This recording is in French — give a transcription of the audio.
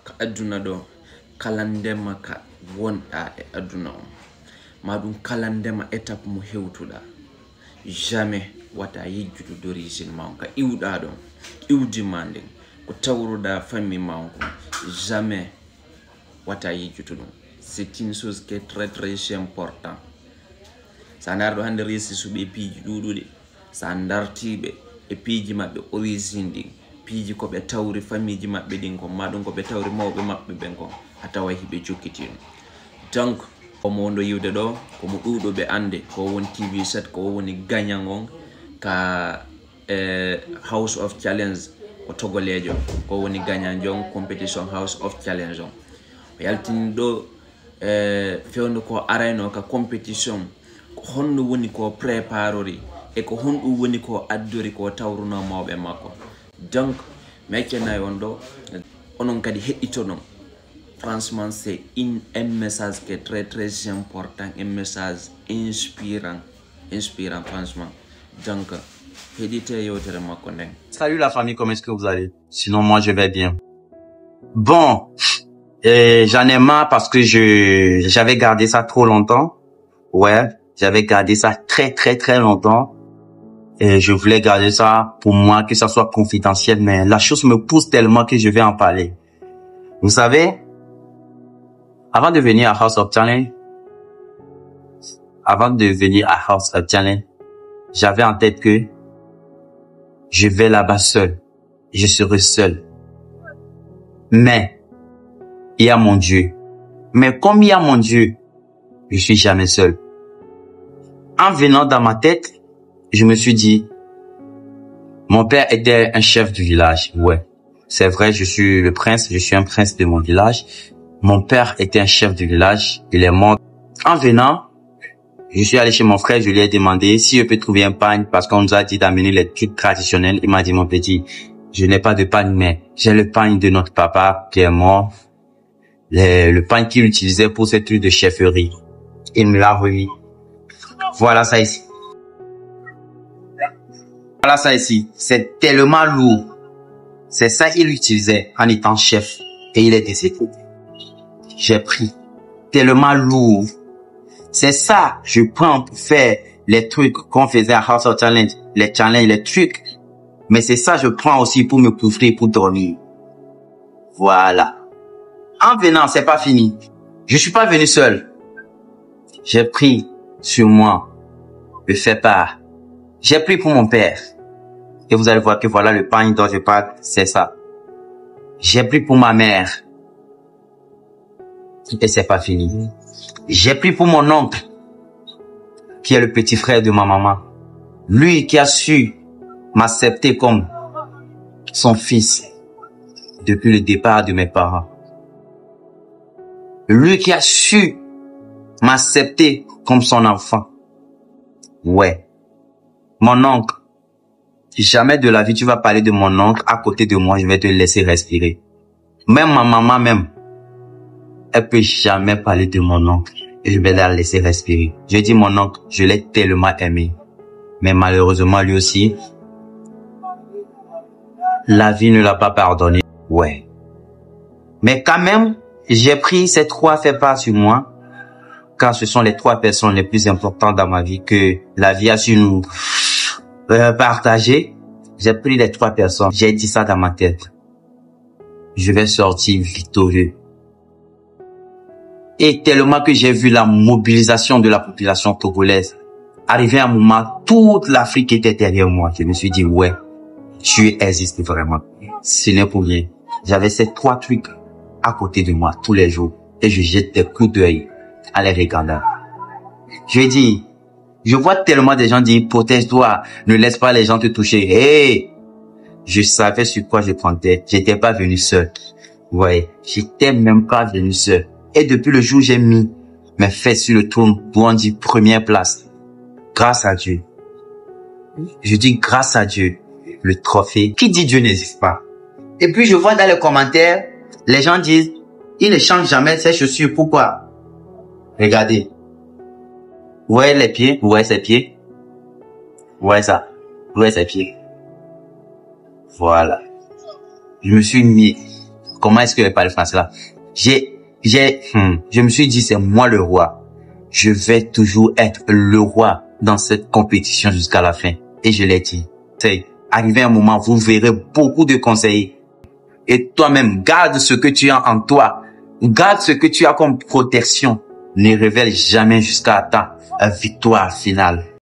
ka aduna do kalandema ka wonda e aduna on madum kalandema étape mo hewtuda jamais wata yejjudu d'origine ma ka iwda don iwdi mande ko tawruda famille ma ko jamais wata yejjudu dum. C'est une chose qui est très important. Ça n'a pas de récit sur les pieds du ça n'a et pieds mabbe origine ding pieds ko be tawri famille mabbe ding ko madon ko be tawri mawbe mabbe ben ko atawa hibe jokkitino. Donc ko mo ndo yiwde do ko mo dudo be ande ko won TV set ko woni gagnangon ka House of Challenge ko togolejo ko woni gagnanjon competition House of Challenge on yaltin do fewndo ko arayno ka competition ko honno woni ko préparori e ko honɗum woni ko addori ko tawruno mawɓe makko. Donc mekkena yondo onon kadi heɗitonon franchement c'est un message qui est très important, un message inspirant franchement. Donc heɗite yewtere makko nden. Salut la famille, comment est-ce que vous allez? Sinon moi je vais bien. Bon, j'en ai marre parce que j'avais gardé ça trop longtemps. Ouais, j'avais gardé ça très longtemps. Et je voulais garder ça pour moi, que ça soit confidentiel, mais la chose me pousse tellement que je vais en parler. Vous savez, avant de venir à House of Challenge, j'avais en tête que je vais là-bas seul. Je serai seul. Mais il y a mon Dieu. Mais comme il y a mon Dieu, je suis jamais seul. En venant dans ma tête, je me suis dit, mon père était un chef du village. Ouais, c'est vrai, je suis un prince de mon village. Mon père était un chef du village, il est mort. En venant, je suis allé chez mon frère, je lui ai demandé si je peux trouver un pagne parce qu'on nous a dit d'amener les trucs traditionnels. Il m'a dit, mon petit, je n'ai pas de pagne, mais j'ai le pagne de notre papa qui est mort. Le pagne qu'il utilisait pour ces trucs de chefferie. Il me l'a remis. Voilà ça ici. Voilà ça ici. C'est tellement lourd. C'est ça qu'il utilisait en étant chef. Et il est décédé. J'ai pris. Tellement lourd. C'est ça, je prends pour faire les trucs qu'on faisait à House of Challenge. Les challenges, les trucs. Mais c'est ça, je prends aussi pour me couvrir, pour dormir. Voilà. En venant, c'est pas fini. Je suis pas venu seul. J'ai pris sur moi le fait part. J'ai pris pour mon père. Et vous allez voir que voilà le pagne dont je parle, c'est ça. J'ai pris pour ma mère. Et c'est pas fini. J'ai pris pour mon oncle, qui est le petit frère de ma maman. Lui qui a su m'accepter comme son fils depuis le départ de mes parents. Lui qui a su m'accepter comme son enfant. Ouais. Mon oncle. Jamais de la vie tu vas parler de mon oncle à côté de moi, je vais te laisser respirer. Même ma maman même, elle peut jamais parler de mon oncle et je vais la laisser respirer. Je dis mon oncle, je l'ai tellement aimé. Mais malheureusement lui aussi, la vie ne l'a pas pardonné. Ouais. Mais quand même, j'ai pris ces trois faits part sur moi, car ce sont les trois personnes les plus importantes dans ma vie que la vie a su nous partager. J'ai pris les trois personnes, j'ai dit ça dans ma tête. Je vais sortir victorieux. Et tellement que j'ai vu la mobilisation de la population togolaise, arrivé à un moment, toute l'Afrique était derrière moi. Je me suis dit, ouais, tu existes vraiment. Ce n'est pour rien. J'avais ces trois trucs à côté de moi tous les jours. Et je jette des coups d'œil à les regardant. Je lui ai dit, je vois tellement des gens dire, protège-toi, ne laisse pas les gens te toucher. Hey! Je savais sur quoi je comptais. J'étais pas venu seul. Ouais, j'étais même pas venu seul. Et depuis le jour où j'ai mis mes fesses sur le trône, pour on dit première place, grâce à Dieu. Je dis grâce à Dieu, le trophée. Qui dit Dieu n'existe pas? Et puis je vois dans les commentaires, les gens disent, il ne change jamais ses chaussures. Pourquoi? Regardez. Ouais, les pieds. Ouais, ses pieds. Ouais, ça. Ouais, ses pieds. Voilà. Je me suis mis comment est-ce que je parle français là? Je me suis dit, c'est moi le roi. Je vais toujours être le roi dans cette compétition jusqu'à la fin. Et je l'ai dit. C'est arrivé un moment, vous verrez beaucoup de conseillers. Et toi-même, garde ce que tu as en toi. Garde ce que tu as comme protection. Ne révèle jamais jusqu'à ta victoire finale.